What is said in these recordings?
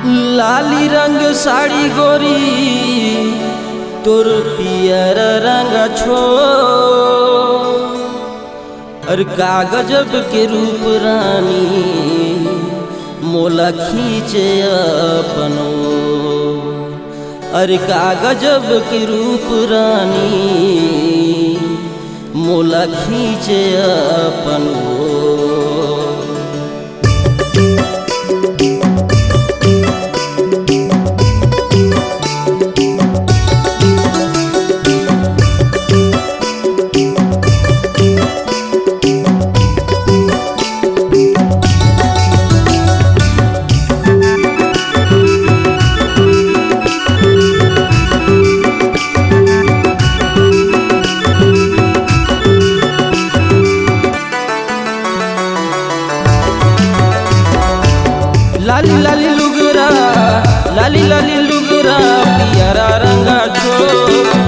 लाली रंग साड़ी गोरी तोर पियर रंग छो और कागजब के रूप रानी मोला खींचे अपनो। अरे कागजब के रूप रानी मोला खींचे अपनो। लाली लाली लुगरा लाली लाली लुगरा पियारा रंगा छो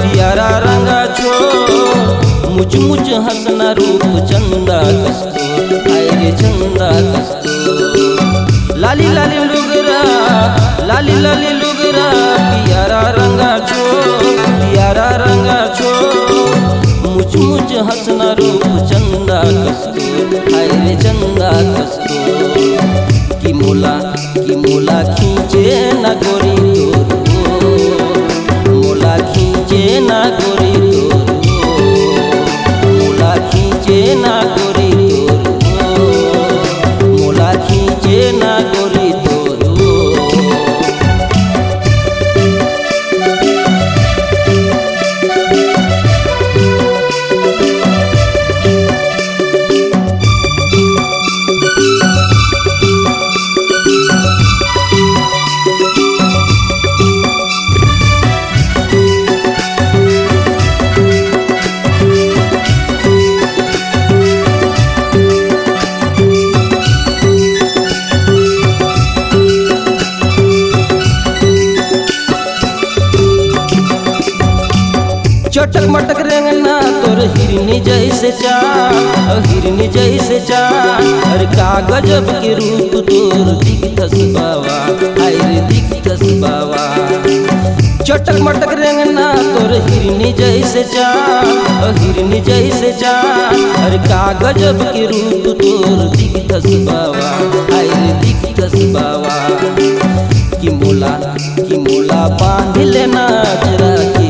पियारा रंगा छो। मुझ मुझ हंसना रूप चंदा कस्तो हाय रे चंदा कस्तो। लाली लाली लुगरा लाली लाली लुगरा पियारा रंगा छो पियारा रंगा छो। मुझ मुझ हंसना रूप चंदा कस्तो हाय रे चंदा कस्तो। की मोला खींचे ना गोरी तोरो मोला खींचे ना गोरी तोरो मोला खींचे ना गोरी तोरो मोला खींचे ना गोरी तोरो। चटक मटक रेंगना तोर हिरनी जैसे चाल हिरनी जैसे चाल। अरे कागजब के रूप तोर दिखतस बाबा हाय रे दिखतस बाबा। चटक मटक रेंगना तोर हिरनी जैसे चाल हिरनी जैसे चाल। अरे कागजब के रूप तोर दिखतस बाबा हाय रे दिखतस बाबा। की मोला बांध लेना जरा के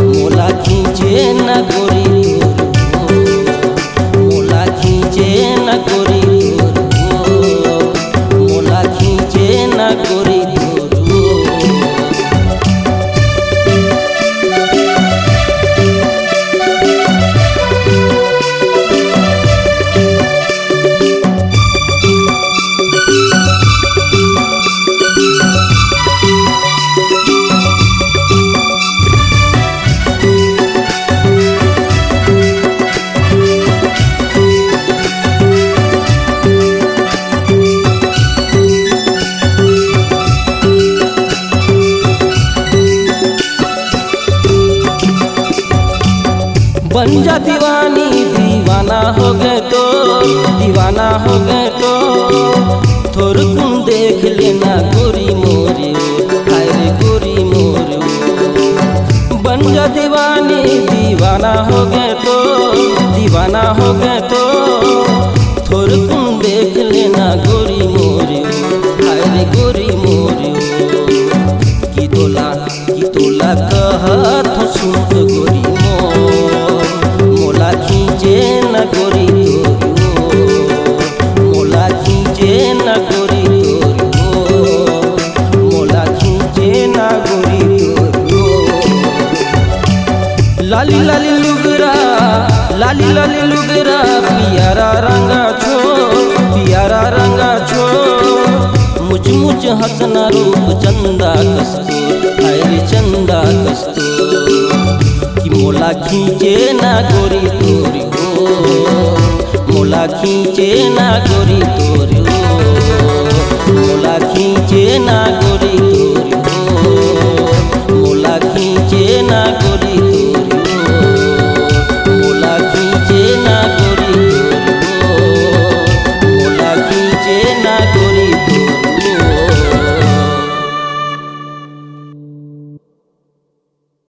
मोला खींचे ना गोरी तोरो मोला खींचे ना गोरी तोरो मोला खींचे ना गोरी तोरो। बन जा दीवानी दीवाना हो गए तो दीवाना हो गए तो। थोड़ तुम देख लेना गोरी मोरी हाय रे गोरी मोरी। बन जा दीवानी दीवाना हो गए तो दीवाना हो गए तो। थोड़ तुम देख लेना गोरी मोरी हाय रे गोरी मोरी। की तोला कहत हो सुन गोरी मोला खींचे ना गोरी तोरो मोला खींचे ना गोरी तोरो मोला खींचे ना गोरी तोरो। लाली लाली लुगरा लाली लाली लुगरा पियारा रंगा छो पियारा रंगा छो। मुझ मुझ हंसना रूप चंदा कस्तो हाय रे चंदा कस्तो। की मोला खींचे ना गोरी तोरी मोला खींचे ना गोरी तोरी।